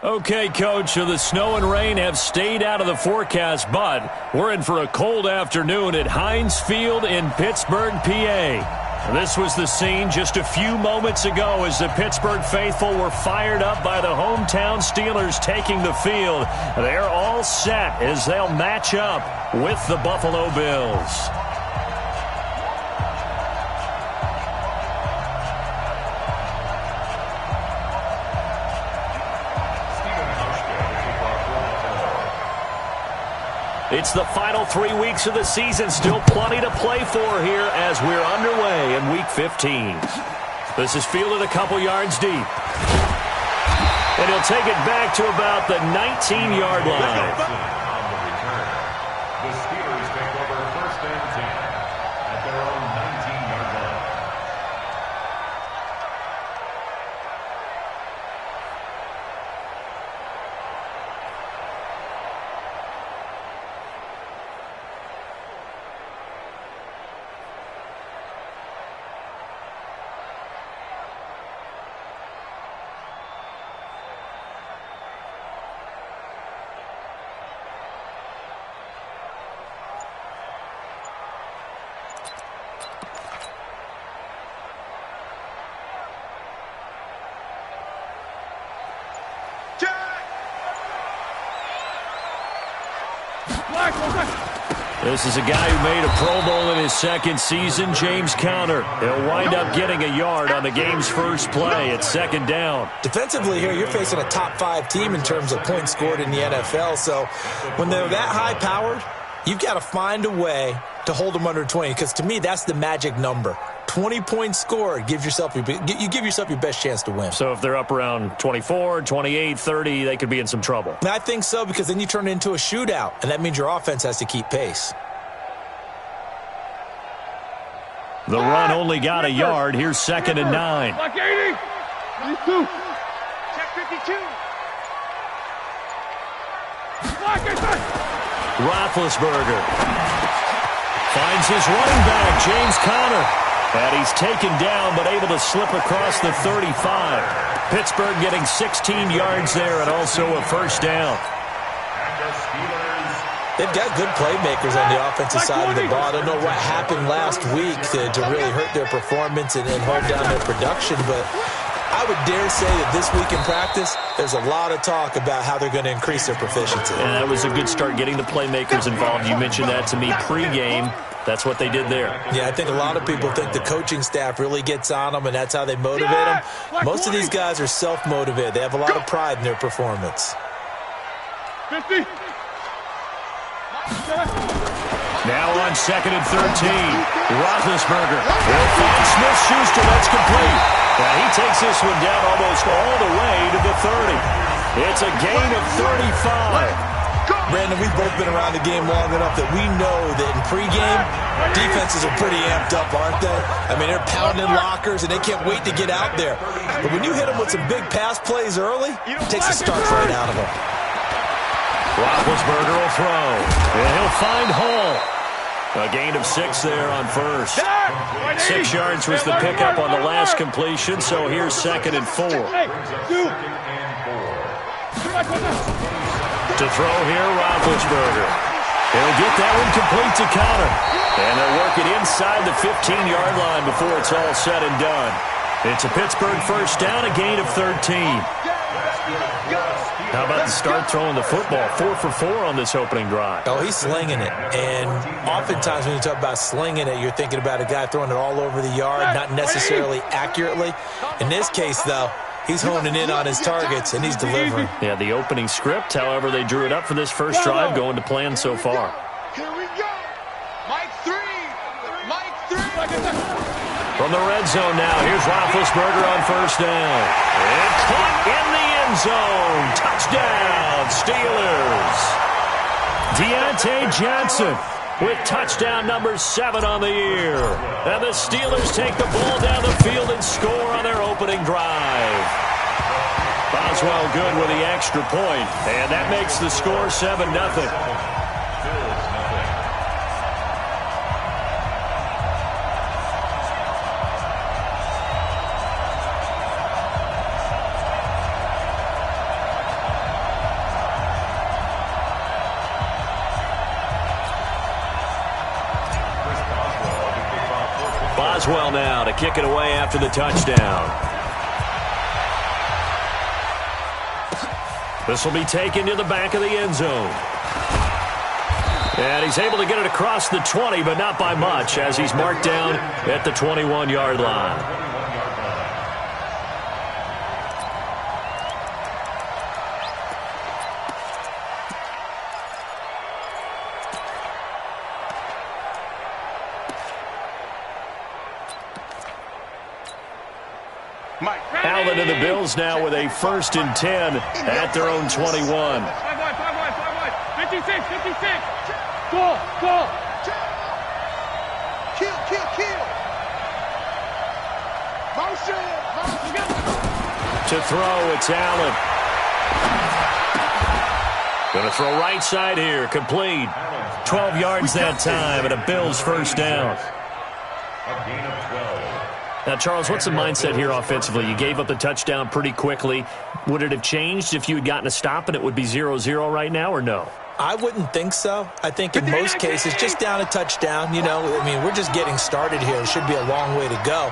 Okay, Coach, so the snow and rain have stayed out of the forecast, but we're in for a cold afternoon at Heinz Field in Pittsburgh, PA. This was the scene just a few moments ago as the Pittsburgh faithful were fired up by the hometown Steelers taking the field. They're all set as they'll match up with the Buffalo Bills. It's the final 3 weeks of the season. Still plenty to play for here as we're underway in Week 15. This is fielded a couple yards deep. And he'll take it back to about the 19-yard line. The Steelers take over first and 10 at their own 19-yard line. This is a guy who made a Pro Bowl in his second season, James Conner. He'll wind up getting a yard on the game's first play at second down. Defensively here, you're facing a top-5 team in terms of points scored in the NFL, so when they're that high-powered, you've got to find a way to hold them under 20, because to me, that's the magic number. 20 points scored, you give yourself your best chance to win. So if they're up around 24, 28, 30, they could be in some trouble. And I think so, because then you turn it into a shootout, and that means your offense has to keep pace. The run only got a yard. Here's second and 9. Block 80. 52. Check 52. Block 85. Roethlisberger finds his running back, James Conner. And he's taken down, but able to slip across the 35. Pittsburgh getting 16 yards there and also a first down. They've got good playmakers on the offensive side of the ball. I don't know what happened last week to really hurt their performance and hold down their production, but I would dare say that this week in practice, there's a lot of talk about how they're going to increase their proficiency. And that was a good start, getting the playmakers involved. You mentioned that to me pregame. That's what they did there. Yeah, I think a lot of people think the coaching staff really gets on them, and that's how they motivate them. Most of these guys are self-motivated. They have a lot of pride in their performance. 50. Now on second and 13. Roethlisberger will find Smith-Schuster. That's complete. And he takes this one down almost all the way to the 30. It's a gain of 35. Brandon, we've both been around the game long enough that we know that in pregame, defenses are pretty amped up, aren't they? I mean, they're pounding lockers, and they can't wait to get out there. But when you hit them with some big pass plays early, it takes the starch right out of them. Roethlisberger will throw, and he'll find Hall. A gain of 6 there on first. 6 yards was the pickup on the last completion, so here's second and 4. To throw here, Roethlisberger. He'll get that one complete to Conner. And they'll work it inside the 15-yard line before it's all said and done. It's a Pittsburgh first down, a gain of 13. How about the start throwing the football? 4 for 4 on this opening drive. Oh, he's slinging it. And oftentimes when you talk about slinging it, you're thinking about a guy throwing it all over the yard, not necessarily accurately. In this case, though, he's honing in on his targets, and he's delivering. Yeah, the opening script, however, they drew it up for this first drive, going to plan so far. Here we go. Mike 3. Mike 3. From the red zone now, here's Roethlisberger on first down. And caught in the end zone. Touchdown, Steelers. Deontay Johnson with touchdown number 7 on the year. And the Steelers take the ball down the field and score on their opening drive. Boswell good with the extra point, and that makes the score 7-0. does well now to kick it away after the touchdown. This will be taken to the back of the end zone. And he's able to get it across the 20, but not by much, as he's marked down at the 21-yard line. Allen and the Bills now with a 1st and 10 at their own 21. 56. Go. Kill. Motion. To throw, it's Allen. Going to throw right side here, complete. 12 yards that time, and a Bills 1st down. A gain of 12. Now, Charles, what's the mindset here offensively? You gave up the touchdown pretty quickly. Would it have changed if you had gotten a stop and it would be 0-0 right now, or no? I wouldn't think so. I think in most cases, just down a touchdown, we're just getting started here. It should be a long way to go.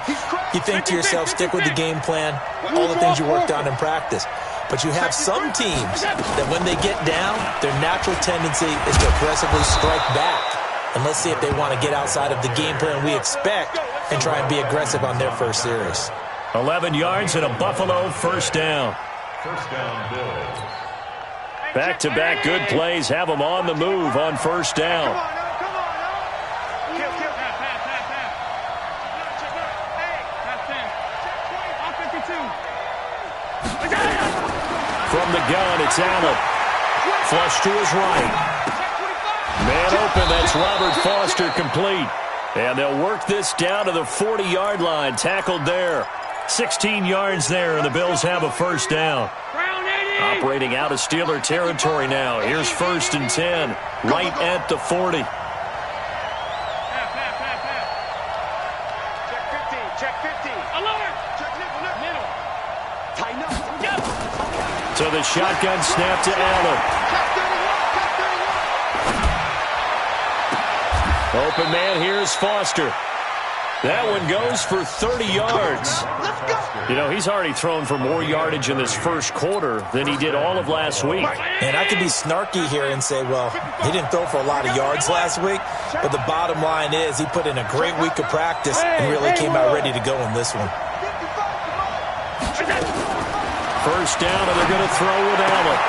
You think to yourself, stick with the game plan, all the things you worked on in practice. But you have some teams that when they get down, their natural tendency is to aggressively strike back. And let's see if they want to get outside of the game plan we expect and try and be aggressive on their first series. 11 yards and a Buffalo 1st down. 1st down, Bills. Back-to-back good plays have them on the move on 1st down. Come on. Kill. From the gun, it's Allen. Flush to his right. Man open, that's Robert Foster, complete. And they'll work this down to the 40-yard line, tackled there. 16 yards there, and the Bills have a 1st down. Operating out of Steeler territory now. Here's 1st and 10, right at the 40. Check 50. Alert. Check middle. Tighten up. So the shotgun snap to Allen. Open man, here's Foster. That one goes for 30 yards. He's already thrown for more yardage in this first quarter than he did all of last week. And I could be snarky here and say, well, he didn't throw for a lot of yards last week, but the bottom line is he put in a great week of practice and really came out ready to go in this one. 1st down, and they're going to throw with Allen.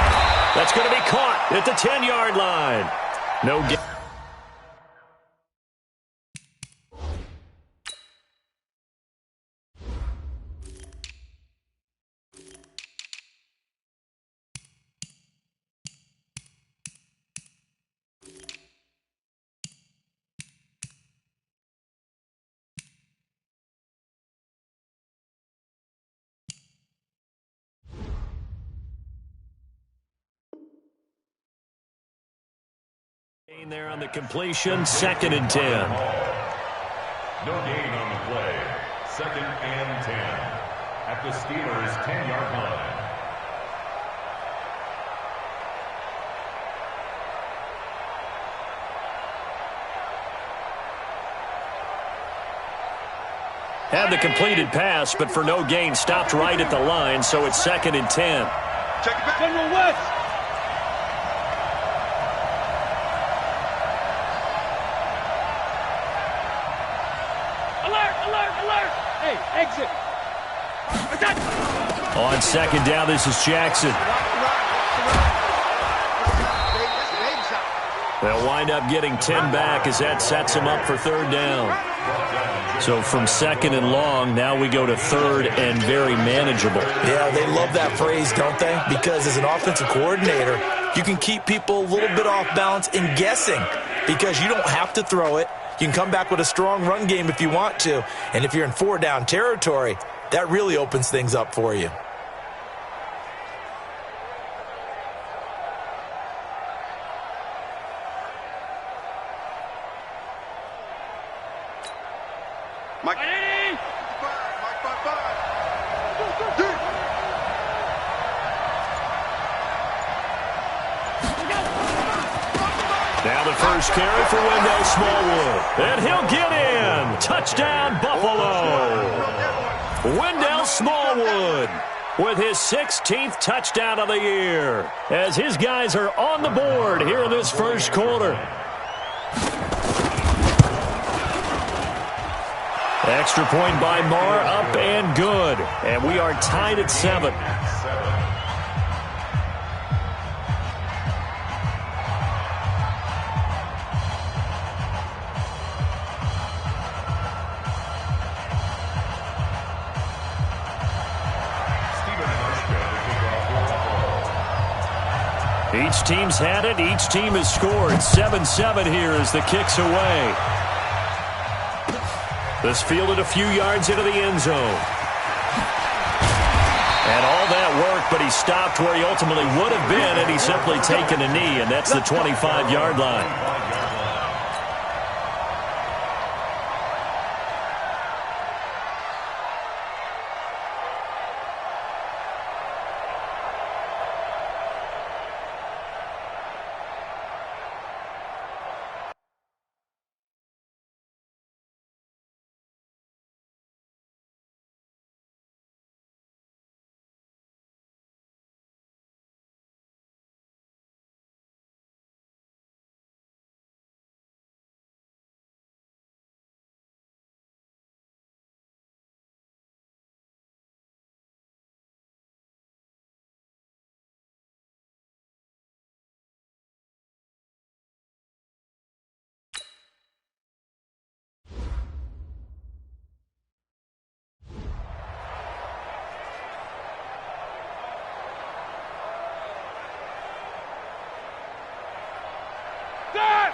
That's going to be caught at the 10-yard line. No gain. There on the completion, 2nd and 10. No gain on the play. 2nd and 10 at the Steelers' 10-yard line. Had the completed pass, but for no gain, stopped right at the line, so it's 2nd and 10. Check it back. General West. Alert. Hey, exit. On 2nd down, this is Jackson. They'll wind up getting 10 back as that sets him up for 3rd down. So from 2nd and long, now we go to 3rd and very manageable. Yeah, they love that phrase, don't they? Because as an offensive coordinator, you can keep people a little bit off balance in guessing because you don't have to throw it. You can come back with a strong run game if you want to. And if you're in 4-down territory, that really opens things up for you. Mike. Now the first carry for Wendell Smallwood. And he'll get in. Touchdown, Buffalo. Wendell Smallwood with his 16th touchdown of the year as his guys are on the board here in this first quarter. Extra point by Marr, up and good. And we are tied at 7. Each team's had it. Each team has scored. 7-7 here as the kick's away. This fielded a few yards into the end zone. And all that work, but he stopped where he ultimately would have been had he simply taken a knee, and that's the 25-yard line.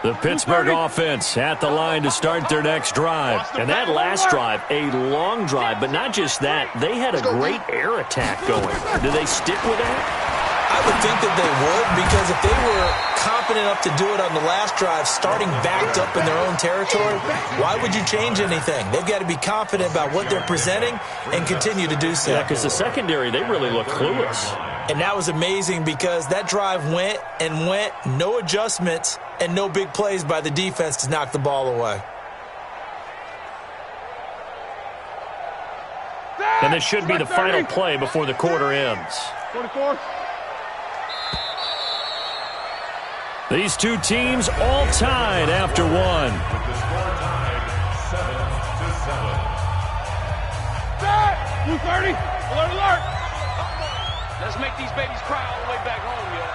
The Pittsburgh offense at the line to start their next drive. And that last drive, a long drive, but not just that. They had a great air attack going. Do they stick with that? I would think that they would, because if they were confident enough to do it on the last drive, starting backed up in their own territory, why would you change anything? They've got to be confident about what they're presenting and continue to do so. Yeah, because the secondary, they really look clueless. And that was amazing because that drive went and went, no adjustments, and no big plays by the defense to knock the ball away. And this should be the final play before the quarter ends. 44. These two teams all tied after one. With the score tied 7-7. Blue 30. Alert, alert. Let's make these babies cry all the way back home, yo.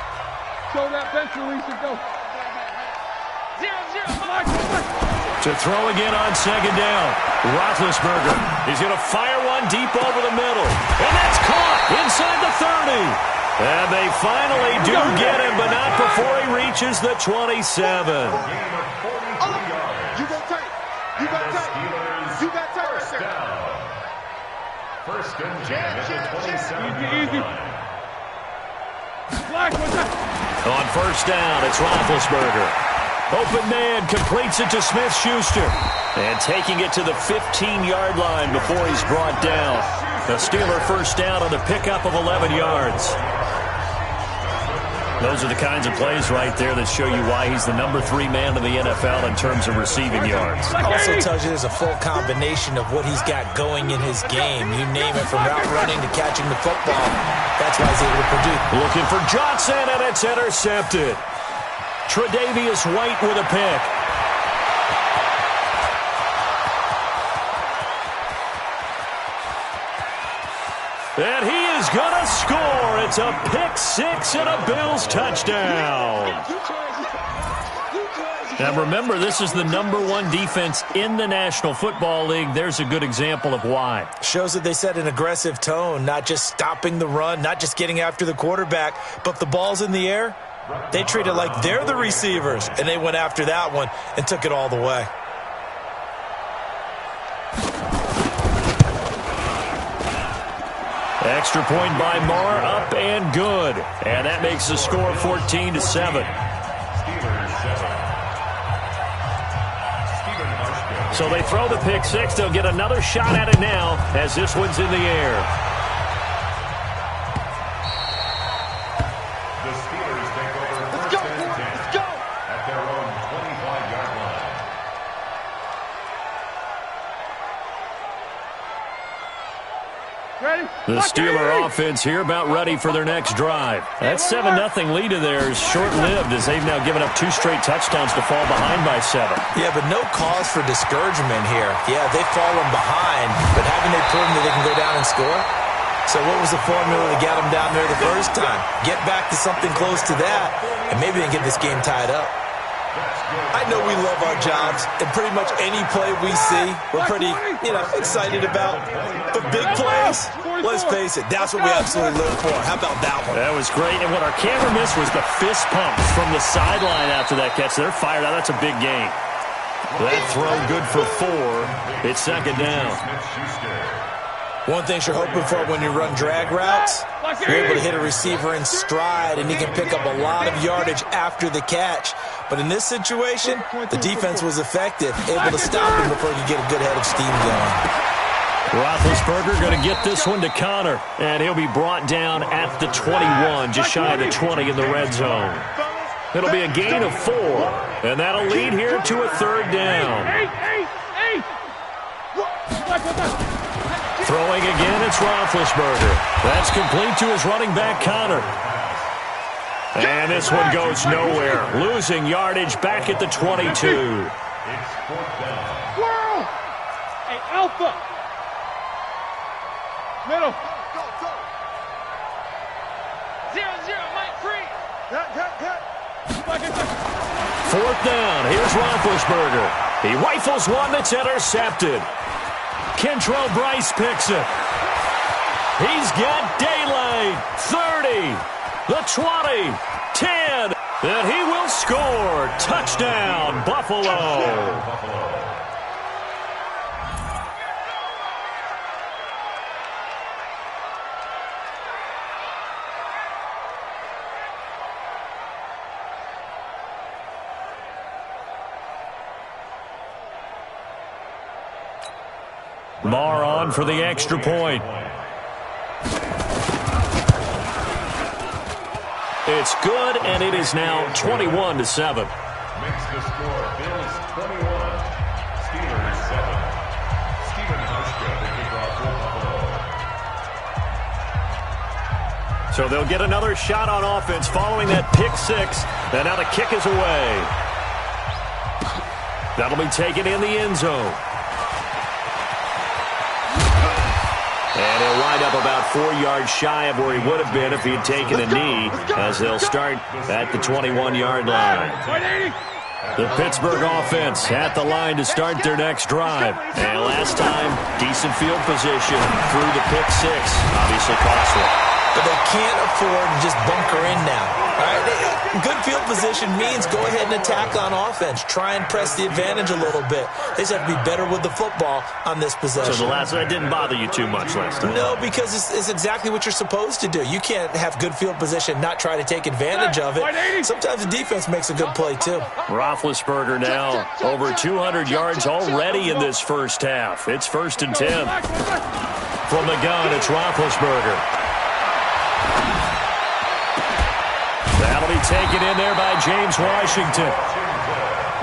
Show that bench release and go. 0-0. To throw again on second down. Roethlisberger. He's going to fire one deep over the middle. And that's caught inside the 30. And they finally do get him, but not before he reaches the 27. You got tight. You got tight. You got tight right there. First and 10 at the 27. Easy. Black, what's that? On first down, it's Roethlisberger. Open man completes it to Smith-Schuster. And taking it to the 15-yard line before he's brought down. The Steeler first down on the pickup of 11 yards. Those are the kinds of plays right there that show you why he's the number 3 man in the NFL in terms of receiving yards. Also tells you there's a full combination of what he's got going in his game. You name it, from route running to catching the football. That's why he's able to produce. Looking for Johnson, and it's intercepted. Tre'Davious White with a pick. And he is going to score. It's a pick six and a Bills touchdown. Now remember, this is the number 1 defense in the National Football League. There's a good example of why. Shows that they set an aggressive tone, not just stopping the run, not just getting after the quarterback, but the ball's in the air. They treat it like they're the receivers, and they went after that one and took it all the way. Extra point by Marr, up and good. And that makes the score 14-7. So they throw the pick six. They'll get another shot at it now as this one's in the air. The Steelers take over first and 10 at their own 25-yard line. The Steeler offense here about ready for their next drive. That 7-0 lead of theirs short-lived as they've now given up 2 straight touchdowns to fall behind by 7. Yeah, but no cause for discouragement here. Yeah, they've fallen behind, but haven't they proven that they can go down and score? So what was the formula that got them down there the first time? Get back to something close to that, and maybe they can get this game tied up. I know we love our jobs, and pretty much any play we see, we're pretty, excited about. But big plays, let's face it, that's what we absolutely live for. How about that one? That was great, and what our camera missed was the fist pump from the sideline after that catch. They're fired out. That's a big gain. That throw good for 4. It's second down. One thing you're hoping for when you run drag routes, you're able to hit a receiver in stride, and he can pick up a lot of yardage after the catch. But in this situation, the defense was effective, able to stop him before he could get a good head of steam going. Roethlisberger going to get this one to Connor, and he'll be brought down at the 21, just shy of the 20 in the red zone. It'll be a gain of 4, and that'll lead here to a 3rd down. Throwing again, it's Roethlisberger. That's complete to his running back, Connor. And this one goes nowhere. Losing yardage back at the 22. It's 4th down. Hey, Alpha. Middle. 0-0, Mike free. Cut. 4th down. Here's Roethlisberger. He rifles one that's intercepted. Kentrell Bryce picks it. He's got daylight. 30, the 20, 10, and he will score. Touchdown, Buffalo. Marr on for the extra point. It's good, and it is now 21-7. Makes the score. Bills 21, Steelers 7. Steven Hauschka, the kickoff for Buffalo. So they'll get another shot on offense following that pick 6, and now the kick is away. That'll be taken in the end zone. And he'll wind up about 4 yards shy of where he would have been if he had taken a knee, as they'll start at the 21-yard line. The Pittsburgh offense at the line to start their next drive. And last time, decent field position through the pick 6. Obviously costly. But they can't afford to just bunker in now. All right? Good field position means go ahead and attack on offense. Try and press the advantage a little bit. They just have to be better with the football on this possession. So the last one didn't bother you too much last time? No, because it's exactly what you're supposed to do. You can't have good field position, not try to take advantage of it. Sometimes the defense makes a good play, too. Roethlisberger now over 200 yards already in this first half. It's 1st and 10. From the gun, it's Roethlisberger. That'll be taken in there by James Washington.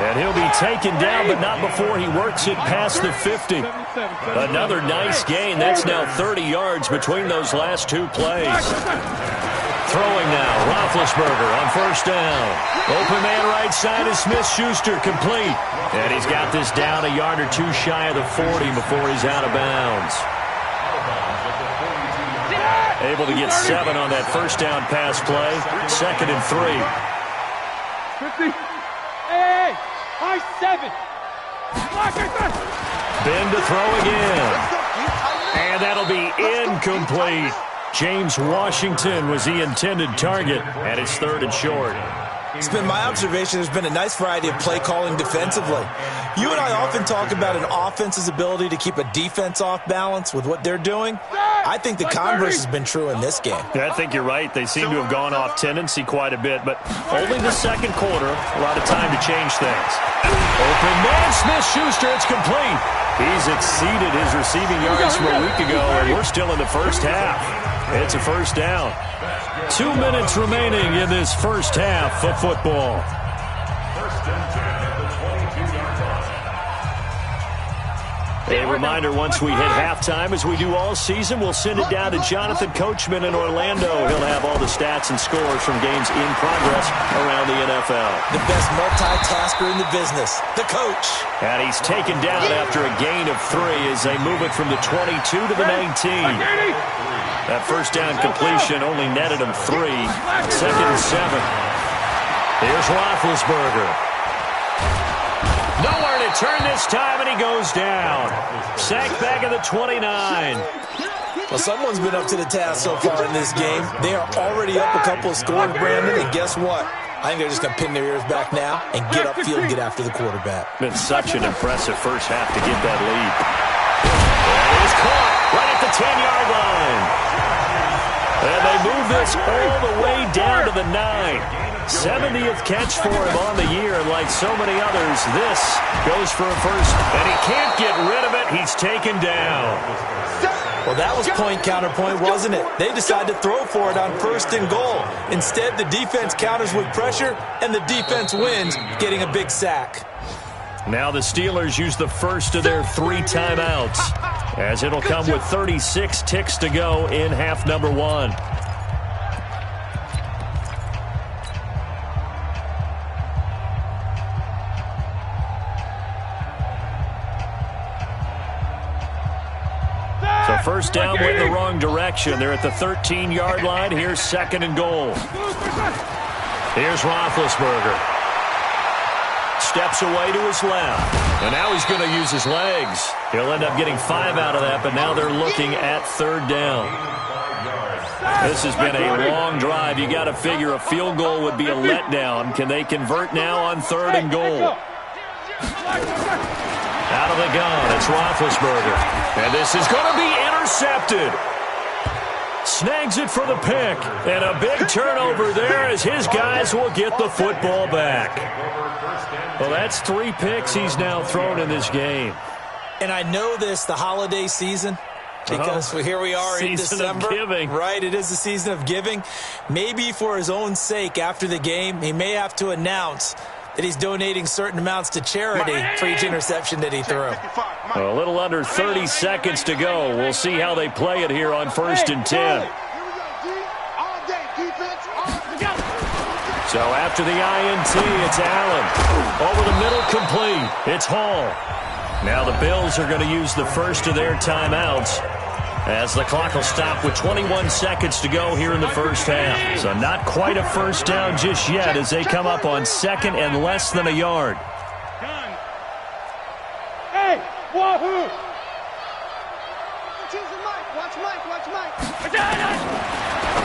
And he'll be taken down, but not before he works it past the 50. Another nice gain. That's now 30 yards between those last 2 plays. Throwing now, Roethlisberger on 1st down. Open man right side is Smith-Schuster, complete. And he's got this down a yard or 2 shy of the 40 before he's out of bounds. Able to get 7 on that 1st down pass play. 2nd and 3. 50. Hey, high 7. Ben to throw again. And that'll be incomplete. James Washington was the intended target, and it's 3rd and short. It's been my observation there's been a nice variety of play calling defensively. You and I often talk about an offense's ability to keep a defense off balance with what they're doing. I think the converse has been true in this game. Yeah, I think you're right. They seem to have gone off tendency quite a bit, but only the 2nd quarter, a lot of time to change things. Open man, Smith-Schuster, it's complete. He's exceeded his receiving yards from a week ago, and we're still in the first half. It's a 1st down. 2 minutes remaining in this first half of football. 1st and 10 at the 22-yard A reminder, once we hit halftime, as we do all season, we'll send it down to Jonathan Coachman in Orlando. He'll have all the stats and scores from games in progress around the NFL. The best multitasker in the business, the coach. And he's taken down after a gain of 3 as they move it from the 22 to the 19. That first down completion only netted him 3. 2nd and 7. Here's Roethlisberger. Nowhere to turn this time, and he goes down. Sacked back at the 29. Well, someone's been up to the task so far in this game. They are already up a couple of scores, Brandon, and guess what? I think they're just going to pin their ears back now and get upfield and get after the quarterback. Been such an impressive first half to get that lead. And he's caught right at the 10-yard line. And they move this all the way down to the 9. 70th catch for him on the year, and like so many others, this goes for a first, and he can't get rid of it. He's taken down. Well, that was point counterpoint, wasn't it? They decided to throw for it on 1st and goal. Instead, the defense counters with pressure, and the defense wins, getting a big sack. Now the Steelers use the first of their 3 timeouts, as it'll come with 36 ticks to go in half number 1. So first down went in the wrong direction. They're at the 13-yard line. Here's 2nd and goal. Here's Roethlisberger. Steps away to his left. And now he's going to use his legs. He'll end up getting 5 out of that, but now they're looking at 3rd down. This has been a long drive. You got to figure a field goal would be a letdown. Can they convert now on 3rd and goal? Out of the gun, it's Roethlisberger. And this is going to be intercepted. Snags it for the pick. And a big turnover there as his guys will get the football back. Well, that's 3 picks he's now thrown in this game. And I know this, the holiday season, because here we are in December. Season of giving. Right, it is the season of giving. Maybe for his own sake after the game, he may have to announce that he's donating certain amounts to charity for each interception that he threw. A little under 30 seconds to go. We'll see how they play it here on 1st and 10. So after the INT, it's Allen. Over the middle, complete. It's Hall. Now the Bills are going to use the first of their timeouts, as the clock will stop with 21 seconds to go here in the first half. So not quite a first down just yet as they come up on 2nd and less than a yard. Hey, wahoo! Watch Mike.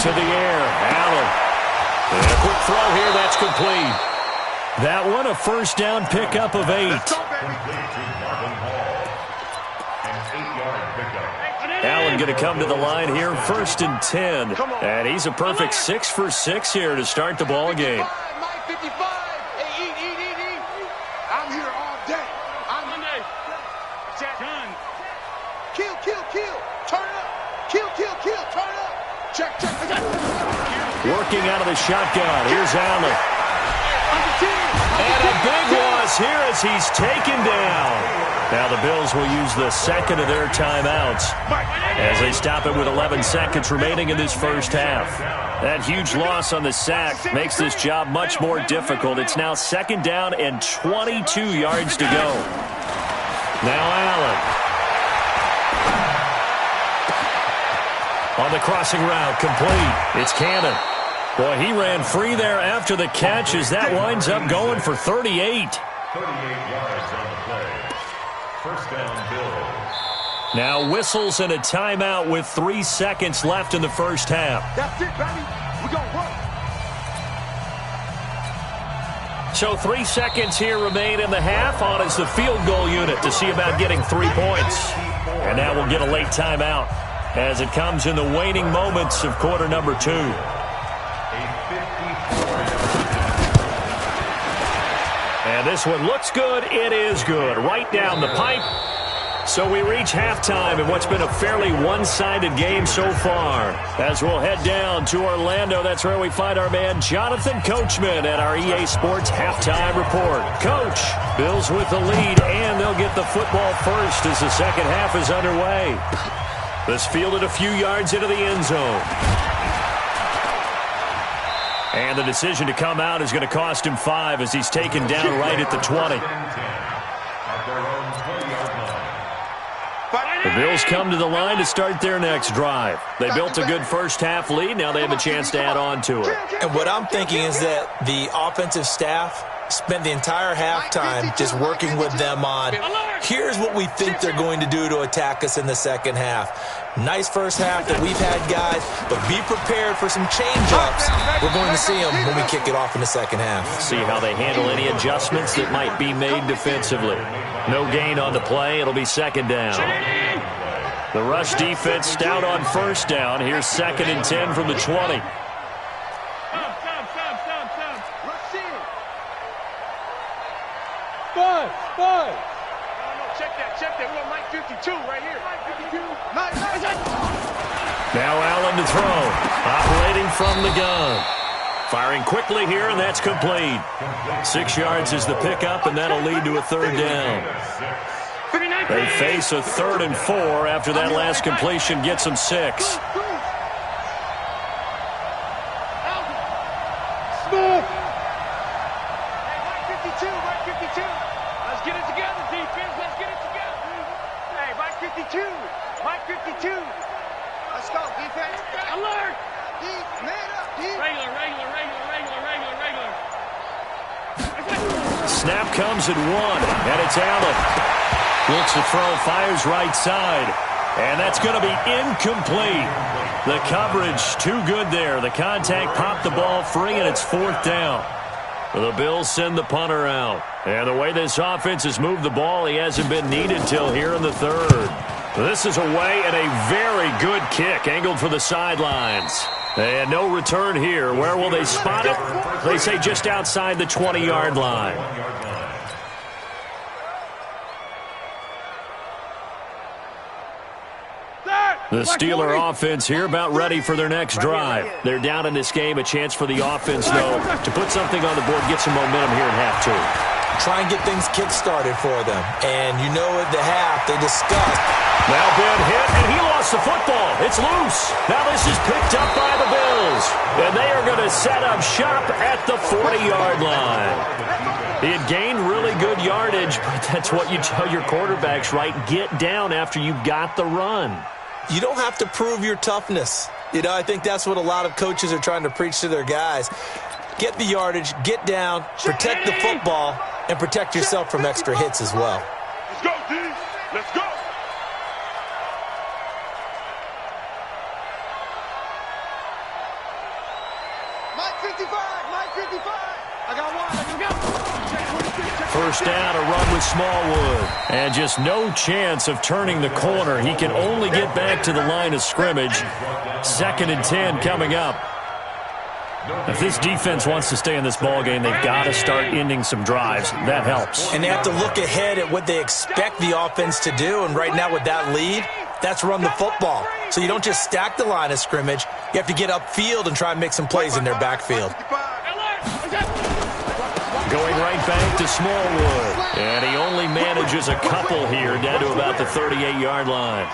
To the air, Allen. And a quick throw here, that's complete. That one a first down pickup of 8. Allen going to come to the line here, 1st and 10. And he's a perfect 6 for 6 here to start the ball game. Mike 55. Hey, eat. I'm here all day. I'm Monday. Done. Kill. Turn up. Kill. Turn up. Check. Working out of the shotgun. Here's Allen. And a big loss here as he's taken down. Now the Bills will use the 2nd of their timeouts as they stop it with 11 seconds remaining in this first half. That huge loss on the sack makes this job much more difficult. It's now 2nd down and 22 yards to go. Now Allen. On the crossing route, complete. It's Cannon. Boy, he ran free there after the catch as that winds up going for 38. 38 yards on the play. First down, Bills. Now whistles and a timeout with 3 seconds left in the first half. That's it, baby. We're going to work. So 3 seconds here remain in the half. On is the field goal unit to see about getting 3 points. And now we'll get a late timeout as it comes in the waning moments of quarter number 2. And this one looks good. It is good. Right down the pipe. So we reach halftime in what's been a fairly one-sided game so far. As we'll head down to Orlando, that's where we find our man Jonathan Coachman at our EA Sports Halftime Report. Coach, Bills with the lead, and they'll get the football first as the second half is underway. This fielded a few yards into the end zone. And the decision to come out is going to cost him 5 as he's taken down right at the 20. The Bills come to the line to start their next drive. They built a good first-half lead. Now they have a chance to add on to it. And what I'm thinking is that the offensive staff spent the entire halftime just working with them on, here's what we think they're going to do to attack us in the second half. Nice first half that we've had, guys, but be prepared for some change-ups. We're going to see them when we kick it off in the second half. See how they handle any adjustments that might be made defensively. No gain on the play. It'll be second down. The rush defense stout on first down. Here's 2nd and 10 from the 20. Five. Check that. We got Mike 52 right here. Now Allen to throw. Operating from the gun. Firing quickly here, and that's complete. 6 yards is the pickup, and that'll lead to a third down. They face a 3rd and 4 after that last completion gets them 6. Snap comes at 1, and it's Allen. Looks to throw, fires right side, and that's going to be incomplete. The coverage too good there. The contact popped the ball free, and it's 4th down. The Bills send the punter out. And the way this offense has moved the ball, he hasn't been needed till here in the 3rd. This is away, and a very good kick angled for the sidelines. And no return here. Where will they spot it? They say just outside the 20-yard line. The Steeler offense here about ready for their next drive. They're down in this game. A chance for the offense, though, to put something on the board, get some momentum here in half 2. Try and get things kick-started for them. And you know at the half, they discussed. Now Ben hit, and he lost the football. It's loose. Now this is picked up by the Bills. And they are going to set up shop at the 40-yard line. He had gained really good yardage, but that's what you tell your quarterbacks, right? Get down after you got the run. You don't have to prove your toughness. You know, I think that's what a lot of coaches are trying to preach to their guys. Get the yardage, get down, protect the football, and protect yourself from extra hits as well. Let's go, D. Let's go. Mike 55. I got one. Let's go. First down, a run with Smallwood. And just no chance of turning the corner. He can only get back to the line of scrimmage. 2nd and 10 coming up. If this defense wants to stay in this ballgame, they've got to start ending some drives. That helps. And they have to look ahead at what they expect the offense to do. And right now with that lead, that's run the football. So you don't just stack the line of scrimmage. You have to get upfield and try and make some plays in their backfield. Going right back to Smallwood. And he only manages a couple here down to about the 38-yard line.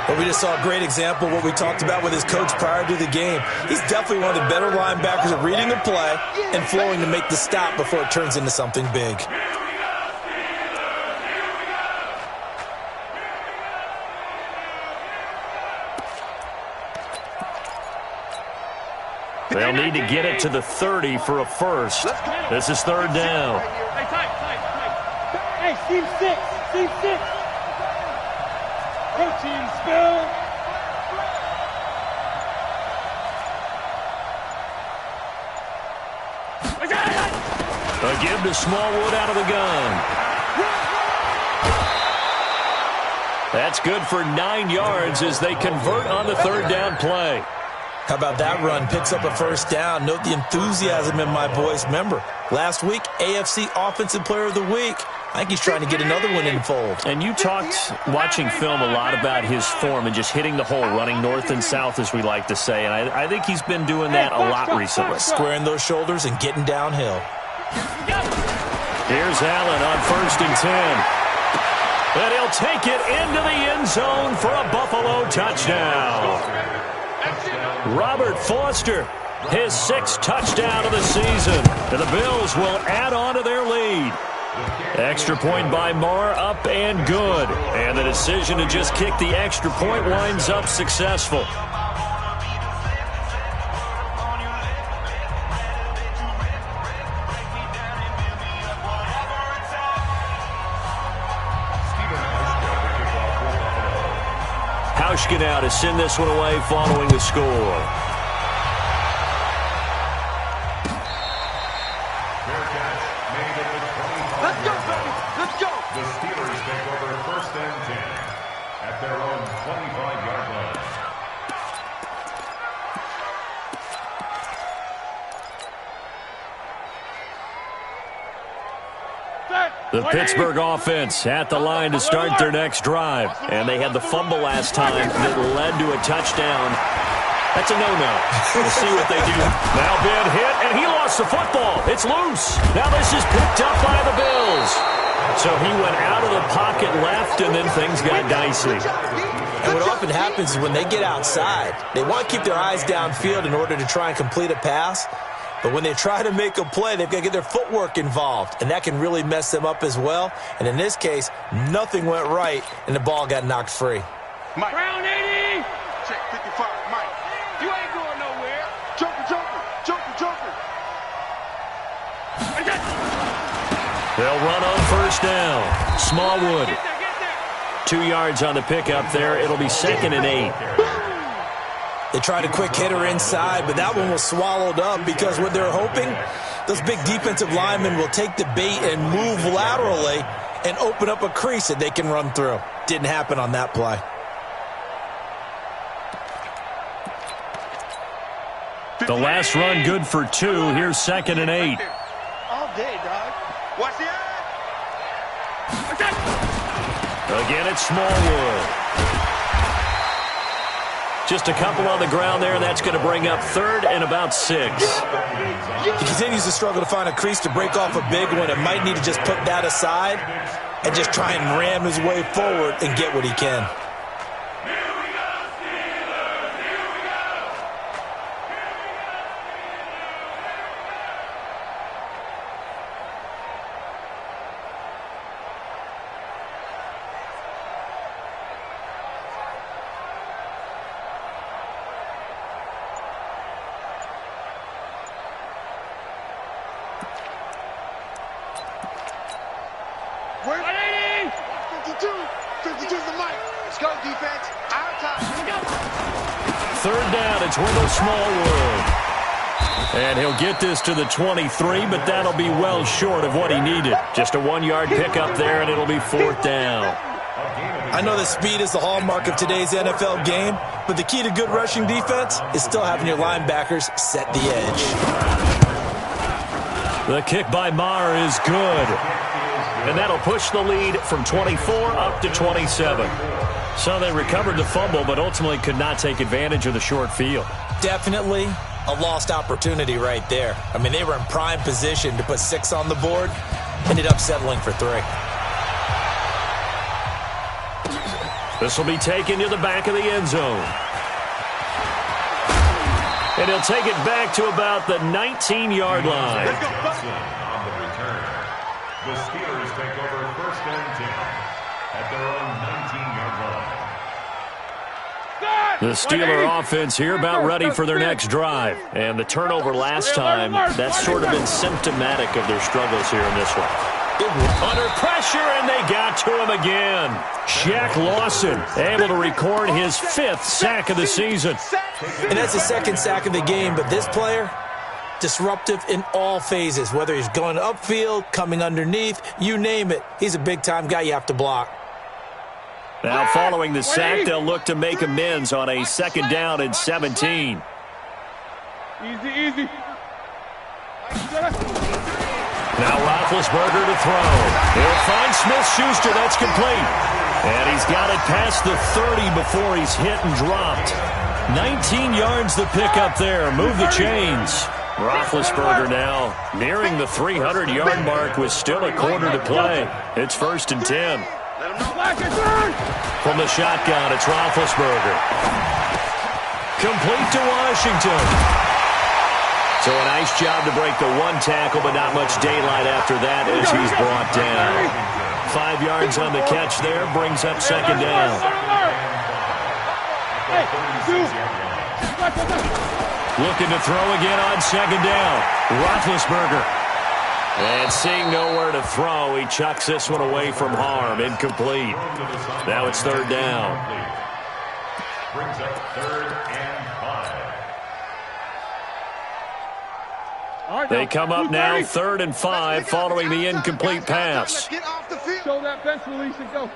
But we just saw a great example of what we talked about with his coach prior to the game. He's definitely one of the better linebackers at reading the play and flowing to make the stop before it turns into something big. They'll need to get it to the 30 for a first. This is 3rd down. Hey, Steve 6. Protein spill. A give to Smallwood out of the gun. That's good for 9 yards as they convert on the 3rd down play. How about that run? Picks up a first down. Note the enthusiasm in my voice. Remember, last week, AFC Offensive Player of the Week. I think he's trying to get another one in the fold. And you talked, watching film, a lot about his form and just hitting the hole, running north and south, as we like to say. And I think he's been doing that a lot recently. Squaring those shoulders and getting downhill. Here's Allen on 1st and 10. And he'll take it into the end zone for a Buffalo touchdown. Robert Foster, his 6th touchdown of the season. And the Bills will add on to their lead. Extra point by Marr, up and good. And the decision to just kick the extra point winds up successful. Hauschka now to send this one away following the score. Let's go, baby. Let's go. The Steelers take over 1st and 10 at their own 25-yard line. The Pittsburgh offense at the line to start their next drive. And they had the fumble last time that led to a touchdown. That's a no-no. We'll see what they do. Now Ben hit, and he lost the football. It's loose. Now this is picked up by the Bills. So he went out of the pocket left, and then things got dicey. And what often happens is when they get outside, they want to keep their eyes downfield in order to try and complete a pass. But when they try to make a play, they've got to get their footwork involved, and that can really mess them up as well. And in this case, nothing went right, and the ball got knocked free. Mike. Round 80. Check 55. Mike. You ain't going nowhere. Joker, Joker, Joker, Joker. They'll run on 1st down. Smallwood. Get there. 2 yards on the pickup there. It'll be 2nd and 8. They tried a quick hitter inside, but that one was swallowed up because what they're hoping, those big defensive linemen will take the bait and move laterally and open up a crease that they can run through. Didn't happen on that play. The last run good for 2. Here's 2nd and 8. All day, dog. Watch the eye. Again, it's Smallwood. Just a couple on the ground there, and that's going to bring up 3rd and about 6. He continues to struggle to find a crease to break off a big one and might need to just put that aside and just try and ram his way forward and get what he can. Where? 52. 52's the mic. Let's go, defense. Out of time. Here we go. 3rd down. It's Wendell Smallwood. And he'll get this to the 23, but that'll be well short of what he needed. Just a 1-yard pickup there, and it'll be 4th down. I know that speed is the hallmark of today's NFL game, but the key to good rushing defense is still having your linebackers set the edge. The kick by Marr is good. And that'll push the lead from 24 up to 27. So they recovered the fumble, but ultimately could not take advantage of the short field. Definitely a lost opportunity right there. I mean, they were in prime position to put 6 on the board, ended up settling for 3. This will be taken to the back of the end zone. And he'll take it back to about the 19-yard line. On the return, the Steelers take over 1st and 10 at their own 19-yard line. The Steeler offense here about ready for their next drive. And the turnover last time, that's sort of been symptomatic of their struggles here in this one. Under pressure, and they got to him again. Shaq Lawson able to record his 5th sack of the season. And that's the 2nd sack of the game, but this player, disruptive in all phases, whether he's going upfield, coming underneath, you name it. He's a big-time guy you have to block. Now following the sack, they'll look to make amends on a 2nd down and 17. Easy. Now Roethlisberger to throw. He'll find Smith-Schuster. That's complete. And he's got it past the 30 before he's hit and dropped. 19 yards the pick up there. Move the chains. Roethlisberger now nearing the 300-yard mark with still a quarter to play. It's 1st and 10. Let him know. From the shotgun, it's Roethlisberger. Complete to Washington. So a nice job to break the one tackle, but not much daylight after that as he's brought down. 5 yards on the catch there, brings up second down. Looking to throw again on second down. Roethlisberger. And seeing nowhere to throw, he chucks this one away from harm. Incomplete. Now it's third down. Brings up 3rd and 5. They come up now 3rd and 5 following the incomplete pass. Get off the field. Show that bench release and go.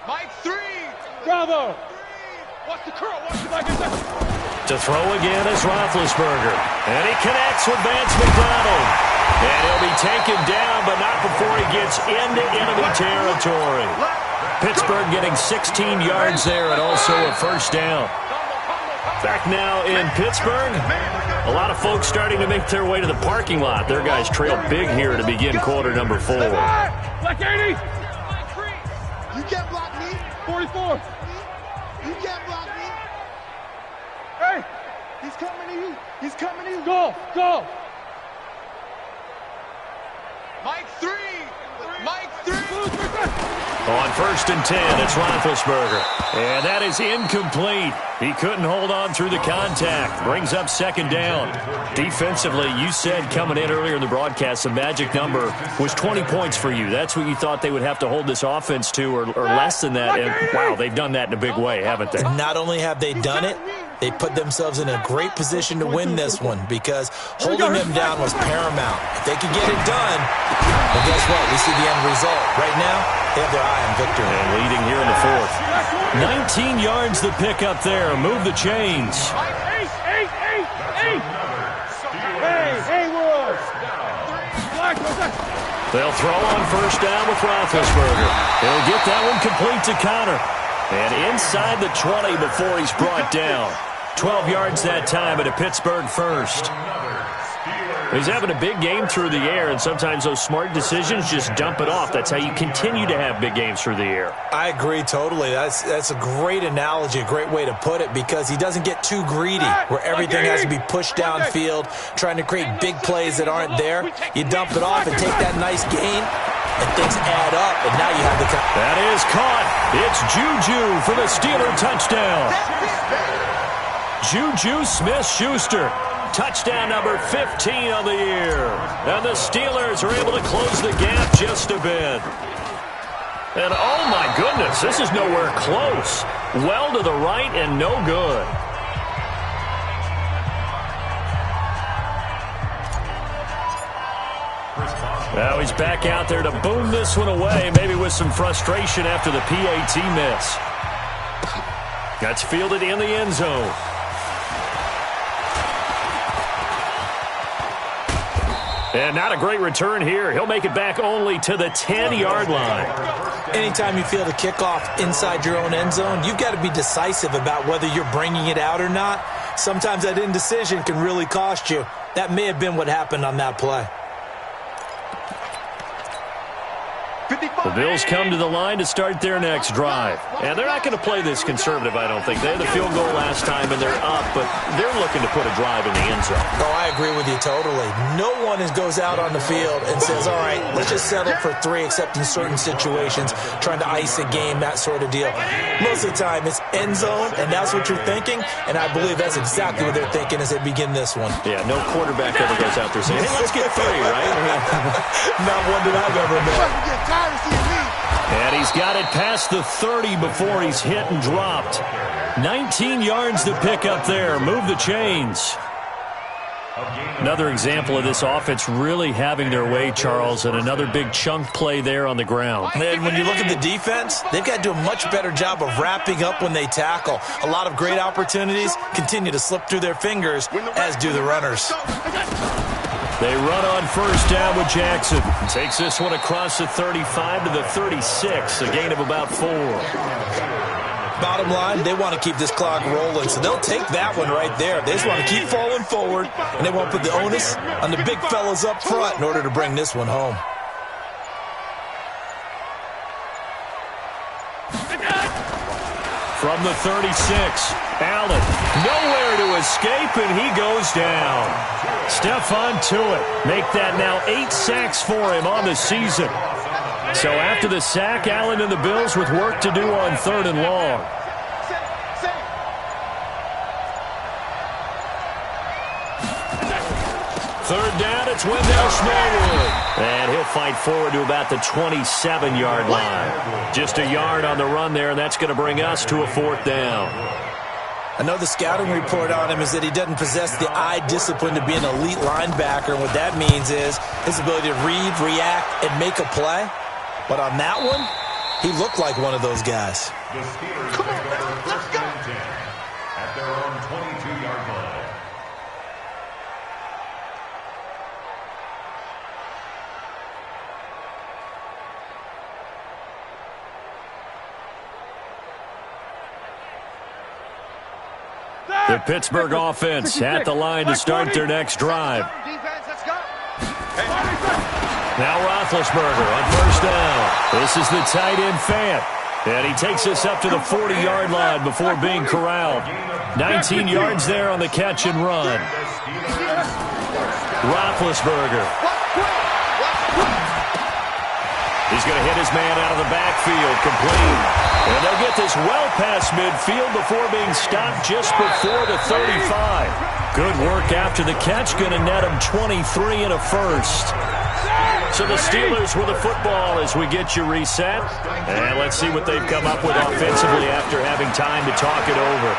Mike 3. Bravo. Watch the curl. Watch the To throw again is Roethlisberger. And he connects with Vance McDonald. And he'll be taken down, but not before he gets into enemy territory. Pittsburgh getting 16 yards there and also a first down. Back now in Pittsburgh, a lot of folks starting to make their way to the parking lot. Their guys trail big here to begin quarter number 4. Black 80. You can't block me. 44. You can't block me. Hey. He's coming to you. He's coming to you. Go. Go. Mike 3. Mike 3. On 1st and 10, it's Roethlisberger. And that is incomplete. He couldn't hold on through the contact. Brings up second down. Defensively, you said coming in earlier in the broadcast, the magic number was 20 points for you. That's what you thought they would have to hold this offense to or less than that. And, wow, they've done that in a big way, haven't they? Not only have they done it, they put themselves in a great position to win this one because holding them down was paramount. If they could get it done, well, guess what? We see the end result. Right now, they have their eye on victory. And leading here in the 4th. 19 yards the pick up there. Move the chains. Hey, World. They'll throw on first down with Roethlisberger. He'll get that one complete to Connor. And inside the 20 before he's brought down. 12 yards that time at a Pittsburgh first. He's having a big game through the air, and sometimes those smart decisions just dump it off. That's how you continue to have big games through the air. I agree totally. That's a great analogy, a great way to put it, because he doesn't get too greedy where everything has to be pushed downfield, trying to create big plays that aren't there. You dump it off and take that nice gain, and things add up, and now you have the... That is caught. It's Juju for the Steeler touchdown. Juju Smith-Schuster. Touchdown number 15 on the year. And the Steelers are able to close the gap just a bit. And oh my goodness, this is nowhere close. Well to the right and no good. Now he's back out there to boom this one away, maybe with some frustration after the PAT miss. That's fielded in the end zone. And not a great return here. He'll make it back only to the 10-yard line. Anytime you feel the kickoff inside your own end zone, you've got to be decisive about whether you're bringing it out or not. Sometimes that indecision can really cost you. That may have been what happened on that play. The Bills come to the line to start their next drive. And they're not going to play this conservative, I don't think. They had the field goal last time, and they're up, but they're looking to put a drive in the end zone. Oh, I agree with you totally. No one goes out on the field and says, all right, let's just settle for 3, except in certain situations, trying to ice a game, that sort of deal. Most of the time, it's end zone, and that's what you're thinking, and I believe that's exactly what they're thinking as they begin this one. Yeah, no quarterback ever goes out there saying, hey, let's get 3, right? Not one that I've ever met. And he's got it past the 30 before he's hit and dropped. 19 yards to pick up there. Move the chains. Another example of this offense really having their way, Charles, and another big chunk play there on the ground. And when you look at the defense, they've got to do a much better job of wrapping up when they tackle. A lot of great opportunities continue to slip through their fingers, as do the runners. They run on first down with Jackson. Takes this one across the 35 to the 36, a gain of about 4. Bottom line, they want to keep this clock rolling, so they'll take that one right there. They just want to keep falling forward, and they want to put the onus on the big fellas up front in order to bring this one home. From the 36, Allen, nowhere to escape, and he goes down. Stephon Tuitt, make that now 8 sacks for him on the season. So after the sack, Allen and the Bills with work to do on 3rd and long. Third down, it's Wendell Smallwood. And he'll fight forward to about the 27-yard line. Just a yard on the run there, and that's going to bring us to a 4th down. I know the scouting report on him is that he doesn't possess the eye discipline to be an elite linebacker. And what that means is his ability to read, react, and make a play. But on that one, he looked like one of those guys. The Steelers take over first and 10 at their own 22-yard line. The Pittsburgh offense at the line to start their next drive. Now Roethlisberger on first down. This is the tight end Fant. And he takes us up to the 40-yard line before being corralled. 19 yards there on the catch and run. Roethlisberger. He's going to hit his man out of the backfield, complete. And they'll get this well past midfield before being stopped just before the 35. Good work after the catch, going to net him 23 and a first. So the Steelers with the football as we get you reset. And let's see what they've come up with offensively after having time to talk it over.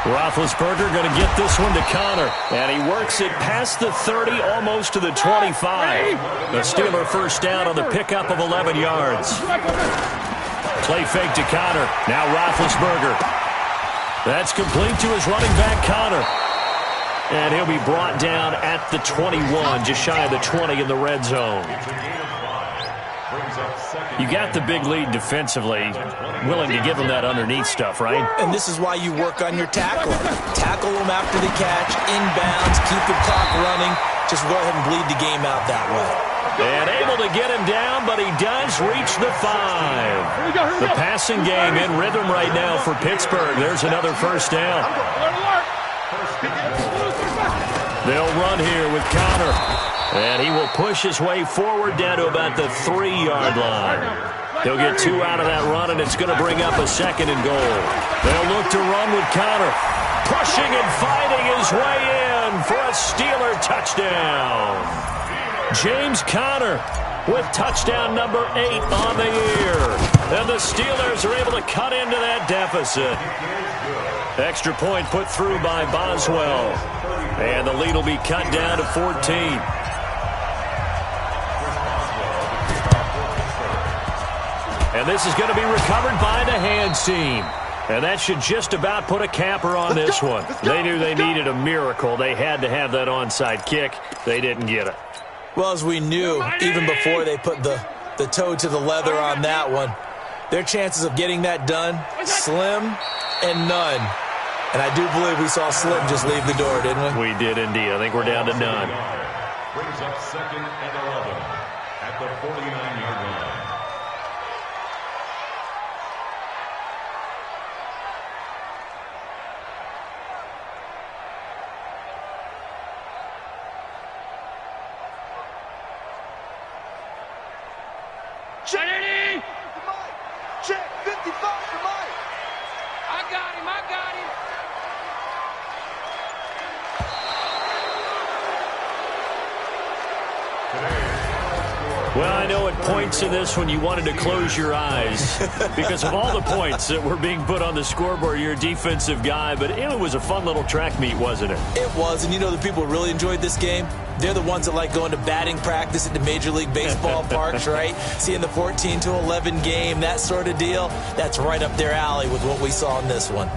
Roethlisberger going to get this one to Connor. And he works it past the 30, almost to the 25. The Steeler first down on the pickup of 11 yards. Play fake to Connor. Now Roethlisberger. That's complete to his running back, Connor. And he'll be brought down at the 21, just shy of the 20 in the red zone. You got the big lead defensively. Willing to give them that underneath stuff, right? And this is why you work on your tackling. Tackle them after the catch, inbounds, keep the clock running. Just go ahead and bleed the game out that way. And able to get him down, but he does reach the 5. The passing game in rhythm right now for Pittsburgh. There's another first down. They'll run here with Connor. And he will push his way forward down to about the 3-yard line. He'll get 2 out of that run, and it's going to bring up a 2nd and goal. They'll look to run with Connor. Pushing and fighting his way in for a Steeler touchdown. James Conner with touchdown number 8 on the year. And the Steelers are able to cut into that deficit. Extra point put through by Boswell. And the lead will be cut down to 14. And this is going to be recovered by the hands team. And that should just about put a capper on this one. They knew they needed a miracle. They had to have that onside kick. They didn't get it. Well, as we knew, even before they put the toe to the leather on that one, their chances of getting that done, slim and none. And I do believe we saw Slim just leave the door, didn't we? We did indeed. I think we're down to none. Brings up 2nd and 11 at the 49-yard line. Check! Check! 55 for Mike! I got him! I got him! Well, I know at points in this one you wanted to close your eyes because of all the points that were being put on the scoreboard. You're a defensive guy, but it was a fun little track meet, wasn't it? It was, and you know the people who really enjoyed this game? They're the ones that like going to batting practice at the Major League Baseball parks, right? Seeing the 14-11 game, that sort of deal. That's right up their alley with what we saw in this one.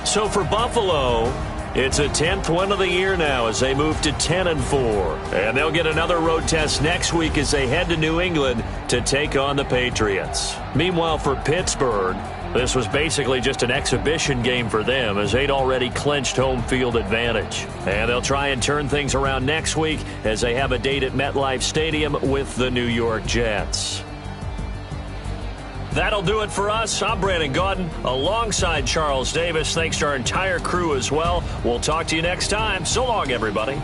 So for Buffalo, it's a 10th win of the year now as they move to 10-4. And they'll get another road test next week as they head to New England to take on the Patriots. Meanwhile, for Pittsburgh, this was basically just an exhibition game for them as they'd already clinched home field advantage. And they'll try and turn things around next week as they have a date at MetLife Stadium with the New York Jets. That'll do it for us. I'm Brandon Gaudin alongside Charles Davis. Thanks to our entire crew as well. We'll talk to you next time. So long, everybody.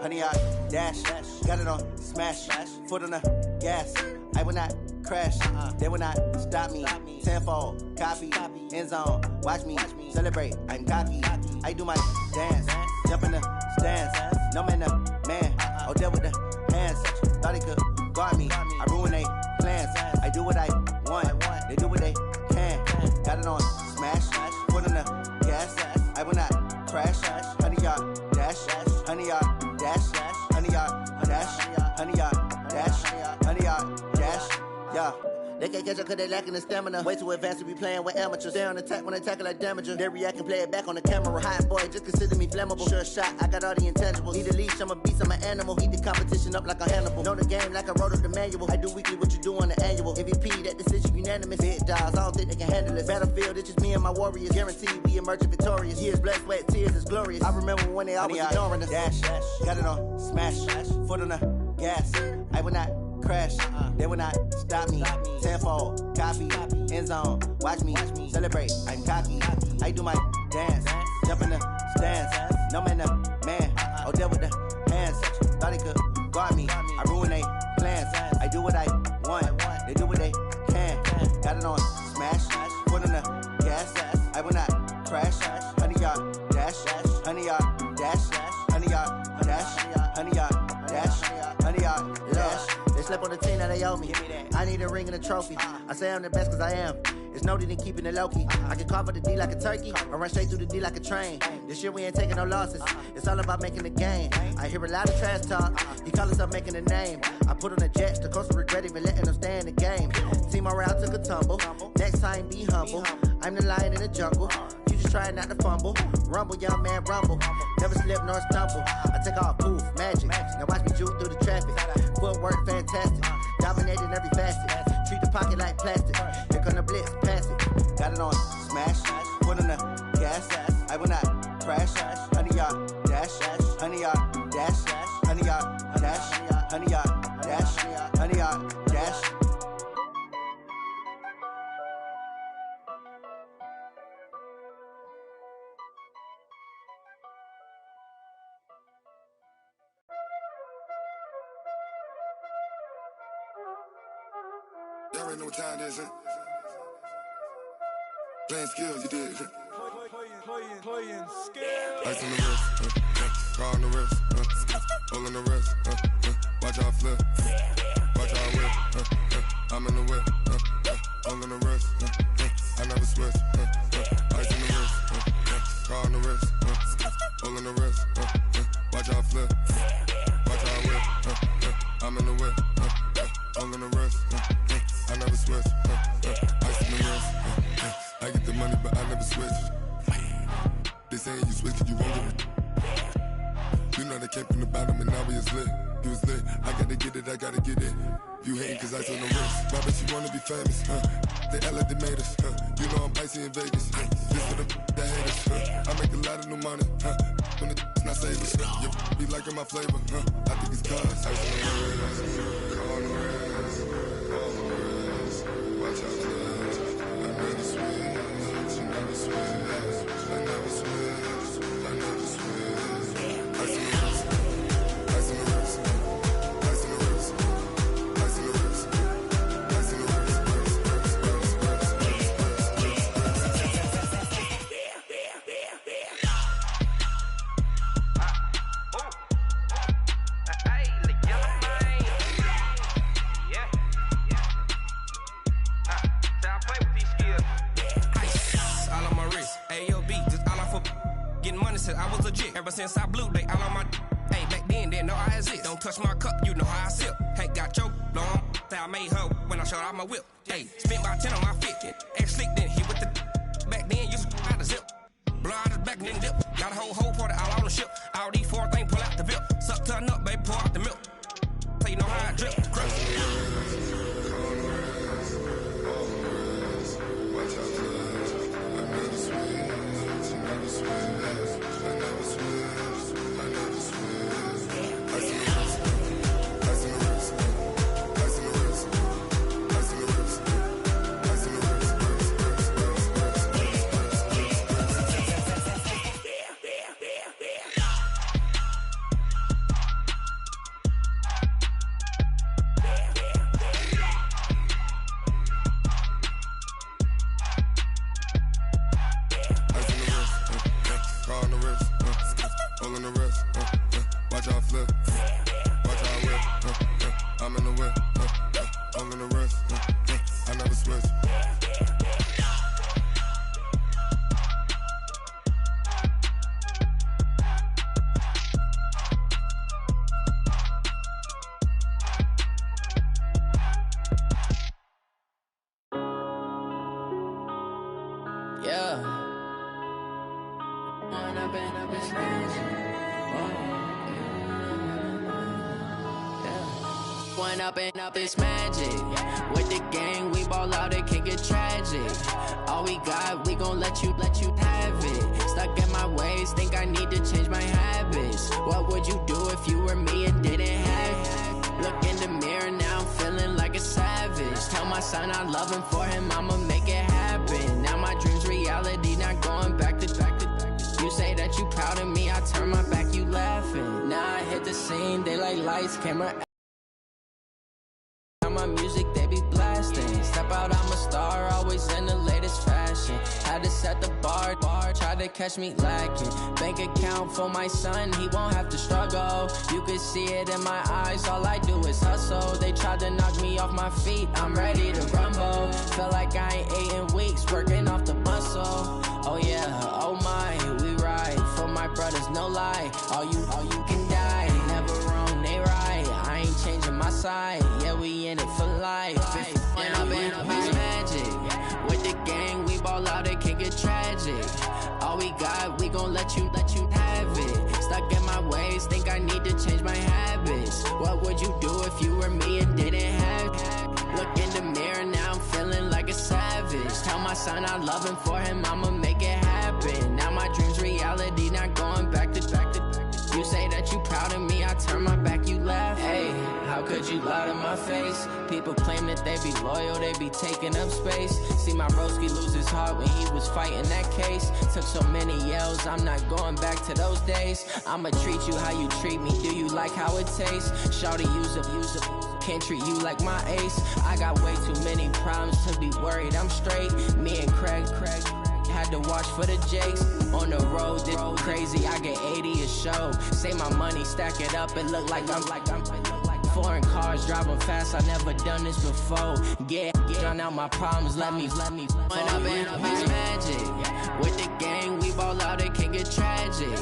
Honey, I dash, got it on smash, foot on the gas. I will not crash, they will not stop me. Tenfold, copy, end zone, watch me celebrate. I'm cocky, I do my dance, jump in the stands. No man, man, oh there with the hands. Thought he could guard me, I ruin they plans. I do what I want, they do what they can. Got it on smash, foot on the gas. I will not crash, honey, y'all dash, honey, y'all dash, honey, y'all dash, honey, y'all dash, honey, y'all dash, yeah. They can't catch up cause they lacking the stamina. Way too advanced to be playing with amateurs. Stay on attack when they tackle like damager. They react and play it back on the camera. Hot boy, just consider me flammable. Sure shot, I got all the intangibles. Need a leash, I'm a beast, I'm an animal. Eat the competition up like a Hannibal. Know the game like I wrote up the manual. I do weekly what you do on the annual. MVP, that decision unanimous. Big dogs, I don't think they can handle it. Battlefield, it's just me and my warriors. Guaranteed we emerge victorious. Years, blood, sweat, tears, is glorious. I remember when they always ignoring us. Dash, got it on smash, foot on the gas. I will not crash, they will not stop me. Tenfold, copy, end zone, watch me celebrate. I'm cocky, I do my dance, jump in the stands. No man, man, oh there with the hands. Thought he could guard me, I ruin they plans. I do what I want, they do what they can. Got it on smash, foot on the gas. I will not crash, honey y'all dash, honey y'all dash, honey y'all dash, honey y'all dash, honey y'all dash. slept on the team that they owe me. I need a ring and a trophy. I say I'm the best cause I am. It's noted in keeping it low-key. I can carve up the D like a turkey or run straight through the D like a train. This year we ain't taking no losses. It's all about making the game. I hear a lot of trash talk. He call himself making a name. I put on the Jets, the coast of regret even letting them stay in the game. Team morale took a tumble. Next time be humble. I'm the lion in the jungle. You just try not to fumble. Rumble, young man, rumble. Never slip nor stumble. I take off, poof, magic. Now watch me juke through the traffic. Footwork fantastic. Dominating every facet. Treat the pocket like plastic. Here come the blitz, pass it. Got it on smash. Put on the gas. I will not crash. 100-yard dash. 100-yard dash. 100-yard dash. 100-yard dash. 100-yard dash. Y'all already know what time it is, huh? Playing skills, you did. Playing skills. Ice on the wrist, car on the wrist, hole in the wrist, watch out flip, watch out whip, I'm in the whip, hole in the wrist, I never switch, ice on the wrist, car on the wrist, hole in the wrist, watch out flip, watch out whip, I'm in the whip, hole in the wrist, I never switch, ice on the wrist, I get the money but I never switch. They saying you switch 'cause you won't get it. You know they came from the bottom and now we is lit. You was lit, I gotta get it, I gotta get it. You hating 'cause ice on the wrist. Why bet you wanna be famous, They act like they made us, You know I'm icy in Vegas, This for the that hate us, I make a lot of new money, When the not saving, You be liking my flavor, I think it's cause ice on the wrist, on the wrist, on the wrist. Watch out, cuz I never switch, you never switch. I never switch, I never switch. Ice in the wrist, ice in the wrist, ice in the wrist, ice in the wrist, ice in the wrist, I was legit. Ever since I blew, they all on my hey, back then, didn't know I exist. Don't touch my cup, you know how I sip. Hey, got your long, say I made her when I showed out my whip. Hey, spent about 10 on my fit. Ex slick, then hit with the back then, used to out the zip. Blow out his back, then dip. Got a whole party all on the ship. All these four things, pull out the VIP. Suck, turn up, baby, pour out the milk. So you know how I drip. Crush. Watch out, cuz I never switch, you never switch. I never switch, I never switch. Ice in the wrist, ice in the wrist, ice in the wrist, ice in the wrist, ice in the wrist, hole in the wrist, watch out flip, watch out whip, I'm in the whip, hole in the wrist, I never switch. Yeah. One up and up, it's magic. With the gang, we ball out, it can get tragic. All we got, we gon' let you have it. Stuck in my ways, think I need to change my habits. What would you do if you were me and didn't have it? Look in the mirror, now I'm feeling like a savage. Tell my son I love him, for him I'ma make it happen. Now my dream's reality, not going back to. You say that you proud of me, I turn my back, you laughing. Now I hit the scene, they like lights, camera. My music, they be blasting. Step out, I'm a star, always in the latest fashion. Had to set the bar, try to catch me lacking. Bank account for my son, he won't have to struggle. You can see it in my eyes, all I do is hustle. They tried to off my feet, I'm ready to rumble. Feel like I ain't ate in weeks, working off the muscle. Oh yeah, oh my, we ride for my brothers, no lie. All you can die, never wrong, they right. I ain't changing my side, yeah, we in it for life. When I'm in it's magic. With the gang, we ball out, it can get tragic. All we got, we gon' let you have it. Stuck in my ways, think I need to change my habits. What would you do if you were me and didn't have it? Look in the mirror, now I'm feeling like a savage. Tell my son I love him, for him I'ma make it happen. Now my dream's reality, not going back to. You say that you proud of me, I turn my back, you laugh. Hey, how could you lie to my face? People claim that they be loyal, they be taking up space. See my broski lose his heart when he was fighting that case. Took so many yells, I'm not going back to those days. I'ma treat you how you treat me, do you like how it tastes? Shawty, use up, can't treat you like my ace. I got way too many problems to be worried, I'm straight. Me and Craig had to watch for the Jakes. On the road, this crazy, I get 80 a show. Say my money, stack it up, it look like I'm foreign cars, driving fast, I never done this before. Get drown out my problems, let me When I'm in it's magic. With the gang, we ball out, it can get tragic.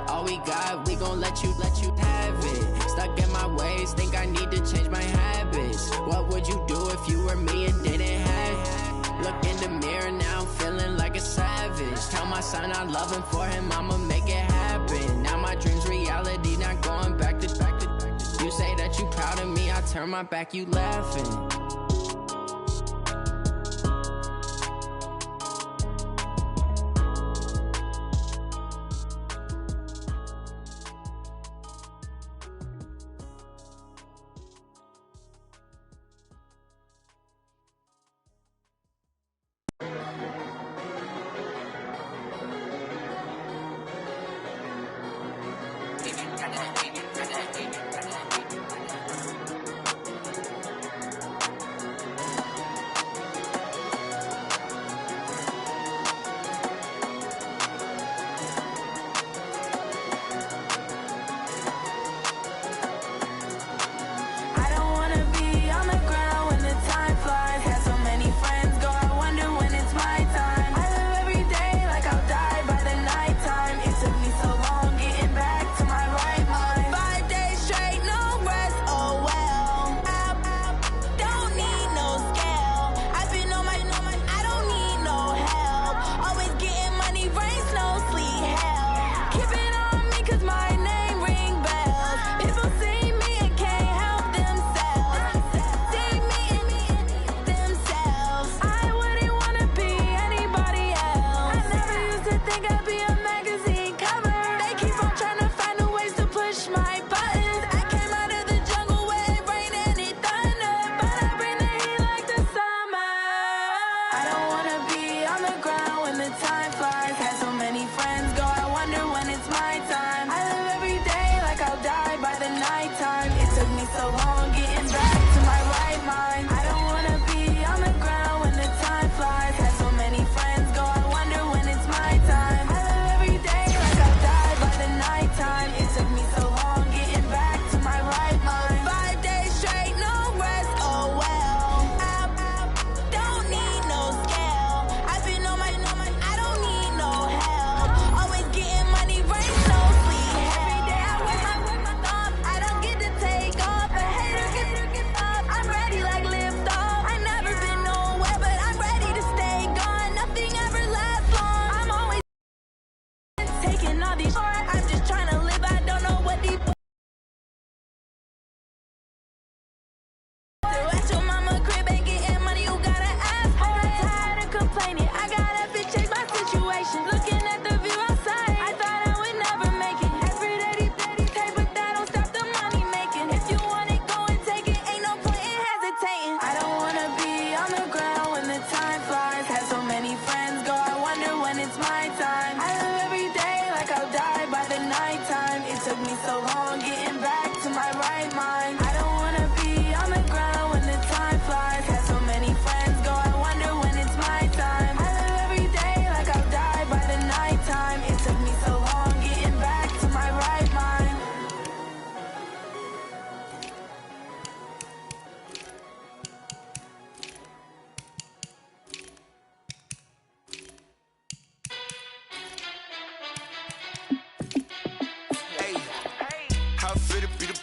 All we got, we gon' let you have it. Stuck in my ways, think I need to change my habits. What would you do if you were me and didn't have it? Look in the mirror, now I'm feeling like a savage. Tell my son I love him, for him I'ma make it happen. Now my dream's reality, not going back to. You say that you proud of me, I turn my back, you laughing.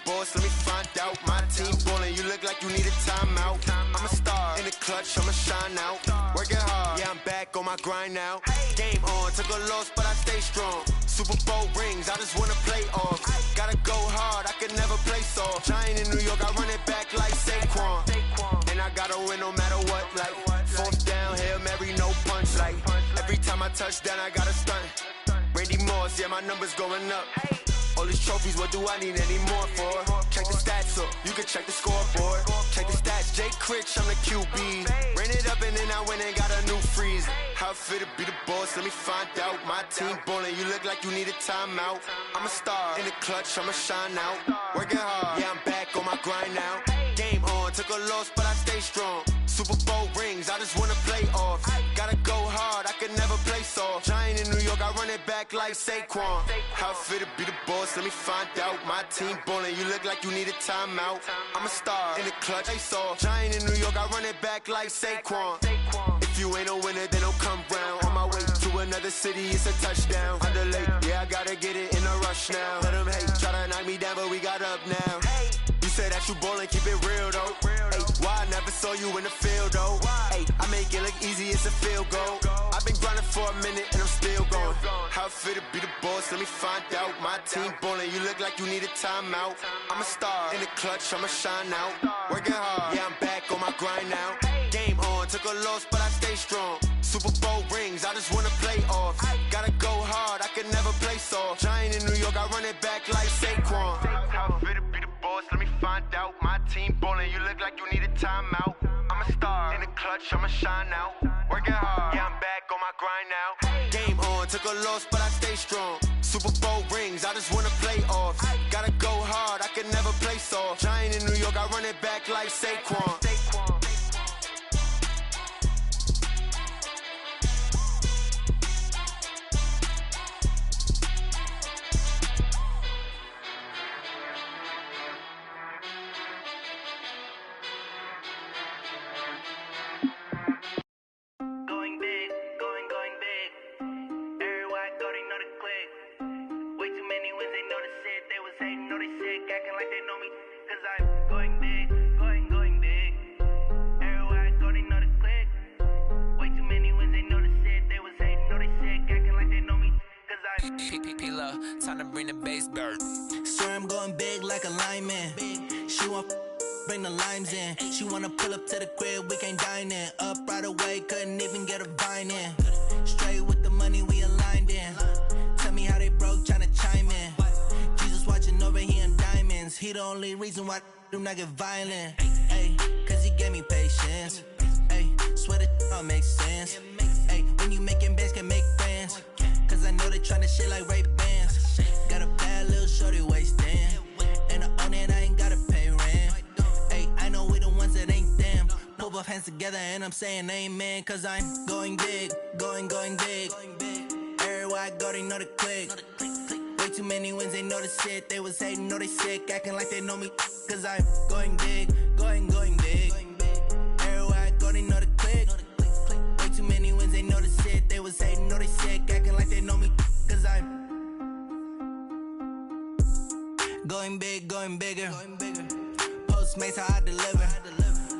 boss, let me find out. My team ballin', you look like you need a timeout. I'm a star in the clutch, I'ma shine out. Working hard, yeah, I'm back on my grind now. Game on, took a loss, but I stay strong. Super Bowl rings, I just wanna play off. Gotta go hard, I can never play soft. Giant in New York, I run it back like Saquon. And I gotta win no matter what, like fourth down, Hail Mary, no punch. Like every time I touch down, I gotta stunt. Randy Moss, yeah, my numbers going up. All these trophies, what do I need any more for? Check the stats up, you can check the scoreboard. Check the stats, Jay Critch, I'm the QB. Ran it up and then I went and got a new freeze. How it feel to be the boss, let me find out. My team ballin', you look like you need a timeout. I'm a star in the clutch, I'ma shine out. Working hard, yeah, I'm back on my grind now. Game on, took a loss, but I stay strong. Super Bowl rings, I just wanna play off. Gotta go hard, I can never play soft. Giant in New York, I run it back like Saquon. How it feel to be the boss, let me find out. My team ballin', you look like you need a timeout. I'm a star in the clutch, they saw. Giant in New York, I run it back like Saquon. If you ain't a winner, then don't come round. On my way to another city, it's a touchdown. Underlay, yeah, I gotta get it in a rush now. Let them hate, try to knock me down, but we got up now. You say that you ballin', keep it real though. Hey, why I never saw you in the field though? Hey, I make it look easy, it's a field goal. I've been grinding for a minute and I'm still going. How it feel to be the boss, let me find out. My team ballin', you look like you need a timeout. I'm a star in the clutch, I'ma shine out. Working hard, yeah, I'm back on my grind now. Game on, took a loss, but I stay strong. Super Bowl rings, I just wanna play off. Gotta go hard, I can never play soft. Giant in New York, I run it back like Saquon. How it feel to be the boss, let me find out. My team ballin', you look like you need a timeout. I'm a star in the clutch, I'ma shine out. Working hard, yeah, I'm back on my grind now. Game on, took a loss, but I stay strong. Super Bowl rings, I just wanna play off. Gotta go hard, I can never play soft. Giant in New York, I run it back like Saquon. Time to bring the bass dirt. Swear I'm going big like a lineman. She want bring the limes in. She wanna pull up to the crib, we can't dine in. Up right away, couldn't even get a vine in. Straight with the money we aligned in. Tell me how they broke, tryna chime in. Jesus watching over here in diamonds. He the only reason why do not get violent. Ay, cause he gave me patience. Ay, swear that all makes sense. Ay, when you making bands can make friends. Cause I know they tryna shit like Ray Bans. Got a bad little shorty wasting. And I own it, I ain't gotta pay rent. Ay, I know we the ones that ain't them. Pull both hands together and I'm saying amen. Cause I'm going big, going big. Everywhere I go, they know the click. Way too many wins, they know the shit. They was hating, know they sick, acting like they know me. Cause I'm going big, going big. Everywhere I go, they know the click. Way too many wins, they know the shit. They was hating, know they sick, acting like they know me. Cause I'm going big, going bigger. Postmates, how I deliver.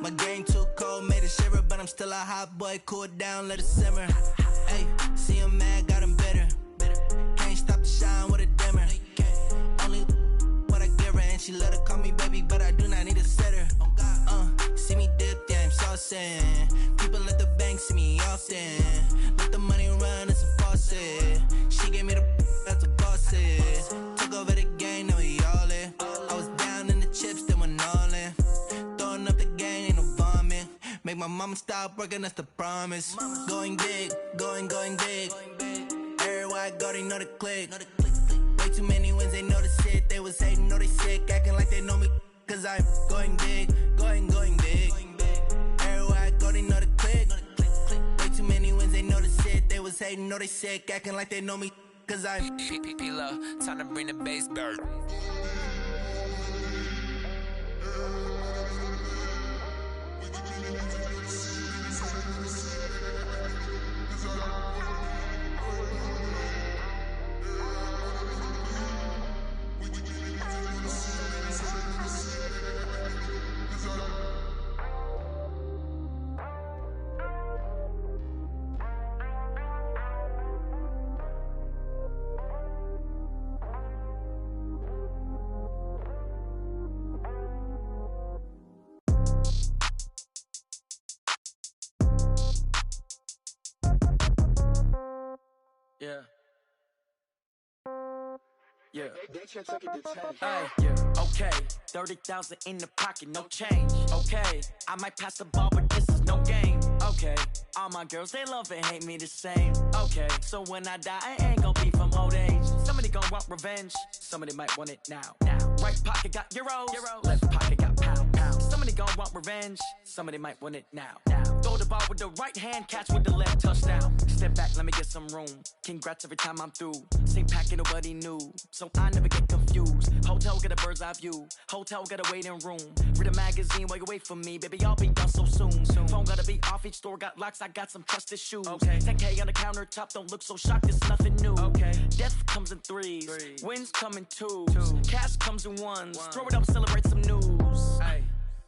My game too cold, made it shiver. But I'm still a hot boy, cool it down, let it simmer. Hey, see him mad, got him bitter. Can't stop the shine with a dimmer. Only what I give her, and she let her call me baby, but I do not need a sitter. See me dip, yeah, I'm saucing. People at the bank see me often. Let the money run, it's a faucet. She gave me the that's a boss it. Took over the game, now we all in. I was down in the chips, then went all in. Throwing up the game, ain't no vomit. Make my mama stop working, that's the promise. Going big, going big. Everywhere I go, they know the click. Way too many wins, they know the shit. They was hating, know they sick, acting like they know me. Cause I'm going big, going big. Everywhere I go, they know the click. Way too many wins, they know the shit. They was hating, know they sick, acting like they know me. Cause I'm P-P-P-Love, time to bring the bass dirt. Yeah. Yeah. Hey, yeah. Okay. 30,000 in the pocket, no change. Okay. I might pass the ball, but this is no game. Okay. All my girls, they love and hate me the same. Okay. So when I die, I ain't gon' be from old age. Somebody gon' want revenge. Somebody might want it now. Right pocket got euros. Left pocket got pound. Somebody gon' want revenge. Somebody might want it now. Throw the ball with the right hand, catch with the left, touchdown. Step back, let me get some room. Congrats every time I'm through. Same packet, nobody knew. So I never get confused. Hotel get a bird's eye view. Hotel get a waiting room. Read a magazine while you wait for me. Baby, I'll be done so soon. Phone gotta be off, each store got locks. I got some trusted shoes. 10K on the countertop, don't look so shocked, it's nothing new. Death comes in threes. Wins come in twos. Cash comes in ones. Throw it up, celebrate some news.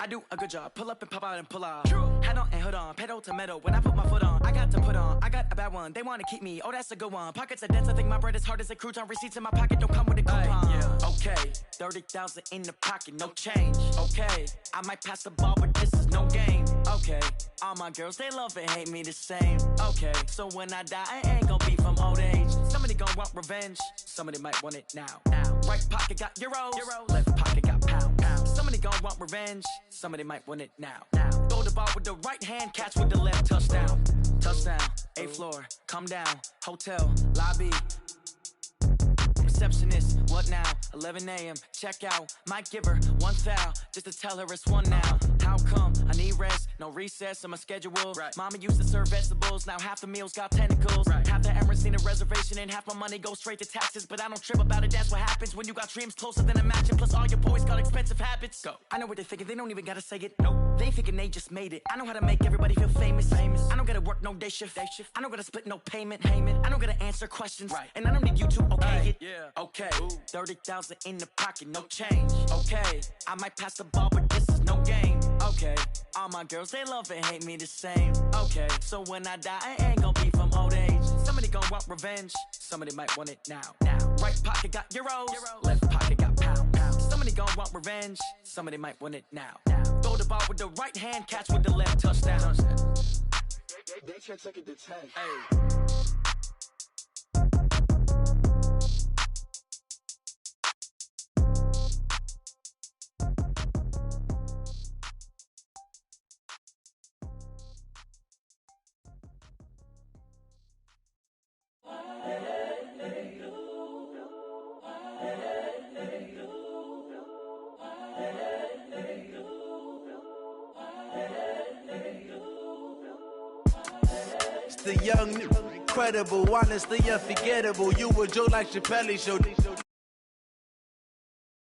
I do a good job. Pull up and pop out and pull out. Head on and hood on. Pedal to metal. When I put my foot on, I got to put on. I got a bad one. They want to keep me. Oh, that's a good one. Pockets are dense. I think my bread is hard as a crouton. Receipts in my pocket don't come with a coupon. Okay. 30,000 in the pocket. No change. Okay. I might pass the ball, but this is no game. Okay. All my girls, they love and hate me the same. Okay. So when I die, I ain't gon' be from old age. Somebody gon' want revenge. Somebody might want it now. Right pocket got euros. Left pocket got pound. Somebody gon' want revenge. Somebody might want it now. Throw the ball with the right hand, catch with the left, touchdown. Touchdown, 8th floor, come down. Hotel, lobby. Receptionist, what now? 11 a.m., check out. Might give her one foul, just to tell her it's one now. How come? I need rest, no recess in my schedule. Mama used to serve vegetables, now half the meals got tentacles. Half the Emirates need a reservation and half my money goes straight to taxes. But I don't trip about it, that's what happens when you got dreams closer than a match. And plus all your boys got expensive habits. Go. I know what they're thinking, they don't even gotta say it. Nope. They thinking they just made it. I know how to make everybody feel famous. I don't gotta work no day shift. I don't gotta split no payment. I don't gotta answer questions. And I don't need you to okay it. Okay, 30,000 in the pocket, no change. Okay, I might pass the ball, but this is no game. Okay, all my girls, they love and hate me the same. Okay, so when I die, I ain't gon' be from old age. Somebody gon' want revenge. Somebody might want it now. Right pocket got euros. Left pocket got pound. Somebody gon' want revenge. Somebody might want it now. Throw the ball with the right hand, catch with the left, touchdown. They can't take it to 10. The young, incredible, honestly unforgettable. You were Joe like Chappelle showed.